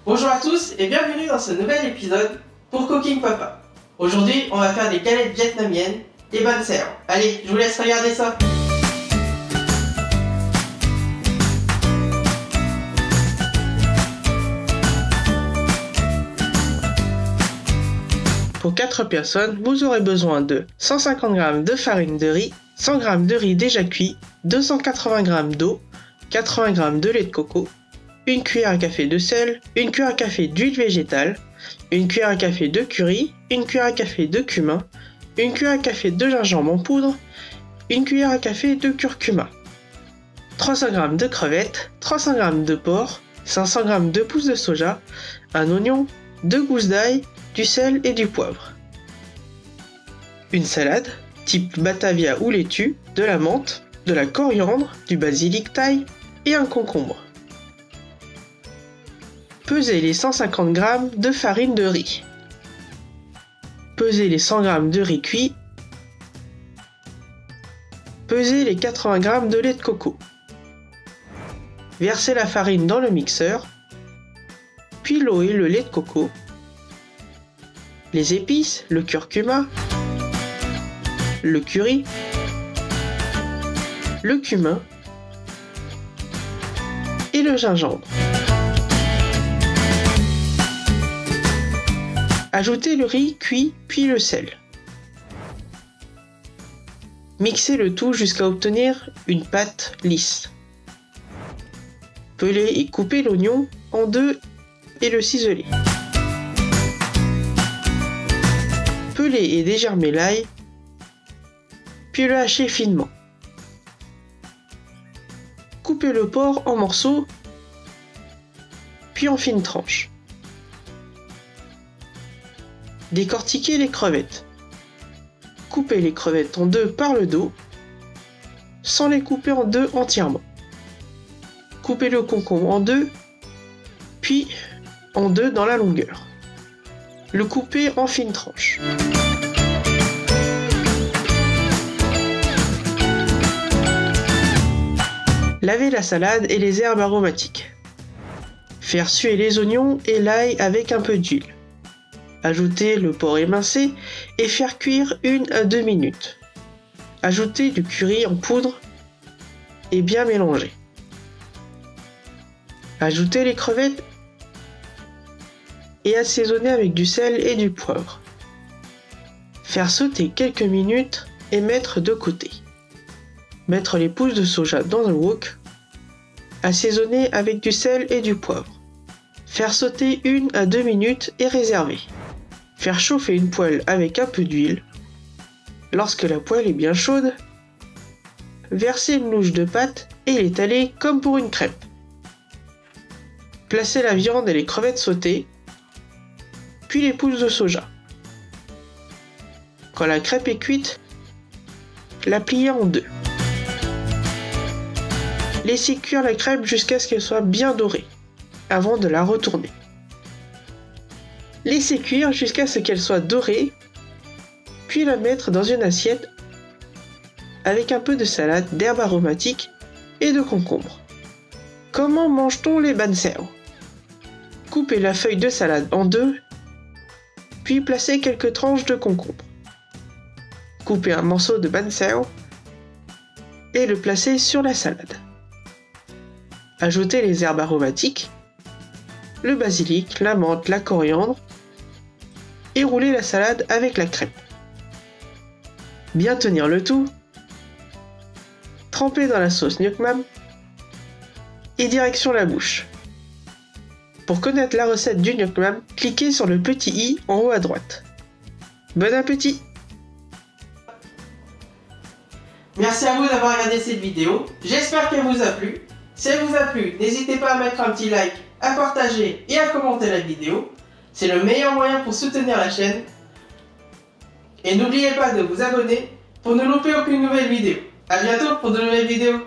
Bonjour à tous et bienvenue dans ce nouvel épisode pour Cooking Papa. Aujourd'hui, on va faire des galettes vietnamiennes, des banh xeo. Allez, je vous laisse regarder ça. Pour 4 personnes, vous aurez besoin de 150 g de farine de riz, 100 g de riz déjà cuit, 280 g d'eau, 80 g de lait de coco, une cuillère à café de sel, une cuillère à café d'huile végétale, une cuillère à café de curry, une cuillère à café de cumin, une cuillère à café de gingembre en poudre, une cuillère à café de curcuma, 300 g de crevettes, 300 g de porc, 500 g de pousses de soja, un oignon, 2 gousses d'ail, du sel et du poivre. Une salade, type Batavia ou laitue, de la menthe, de la coriandre, du basilic thaï et un concombre. Pesez les 150 g de farine de riz. Pesez les 100 g de riz cuit. Pesez les 80 g de lait de coco. Versez la farine dans le mixeur, puis l'eau et le lait de coco. Les épices, le curcuma, le curry, le cumin et le gingembre. Ajoutez le riz cuit puis le sel. Mixez le tout jusqu'à obtenir une pâte lisse. Pelez et coupez l'oignon en deux et le ciselez. Pelez et dégermez l'ail, puis le hachez finement. Coupez le porc en morceaux, puis en fines tranches. Décortiquez les crevettes. Coupez les crevettes en deux par le dos, sans les couper en deux entièrement. Coupez le concombre en deux, puis en deux dans la longueur. Le coupez en fines tranches. Lavez la salade et les herbes aromatiques. Faire suer les oignons et l'ail avec un peu d'huile. Ajouter le porc émincé et faire cuire 1 à 2 minutes. Ajouter du curry en poudre et bien mélanger. Ajouter les crevettes et assaisonner avec du sel et du poivre. Faire sauter quelques minutes et mettre de côté. Mettre les pousses de soja dans un wok. Assaisonner avec du sel et du poivre. Faire sauter 1 à 2 minutes et réserver. Faire chauffer une poêle avec un peu d'huile. Lorsque la poêle est bien chaude, versez une louche de pâte et l'étaler comme pour une crêpe. Placez la viande et les crevettes sautées, puis les pousses de soja. Quand la crêpe est cuite, la pliez en deux. Laissez cuire la crêpe jusqu'à ce qu'elle soit bien dorée, avant de la retourner. Laissez cuire jusqu'à ce qu'elle soit dorée, puis la mettre dans une assiette avec un peu de salade, d'herbes aromatiques et de concombre. Comment mange-t-on les banh xeo? Coupez la feuille de salade en deux, puis placez quelques tranches de concombre. Coupez un morceau de banh xeo et le placez sur la salade. Ajoutez les herbes aromatiques, le basilic, la menthe, la coriandre et roulez la salade avec la crêpe. Bien tenir le tout, tremper dans la sauce nuoc mam et direction la bouche. Pour connaître la recette du nuoc mam, cliquez sur le petit i en haut à droite. Bon appétit! Merci à vous d'avoir regardé cette vidéo, j'espère qu'elle vous a plu. Si elle vous a plu, n'hésitez pas à mettre un petit like, à partager et à commenter la vidéo. C'est le meilleur moyen pour soutenir la chaîne. Et n'oubliez pas de vous abonner pour ne louper aucune nouvelle vidéo. A bientôt pour de nouvelles vidéos.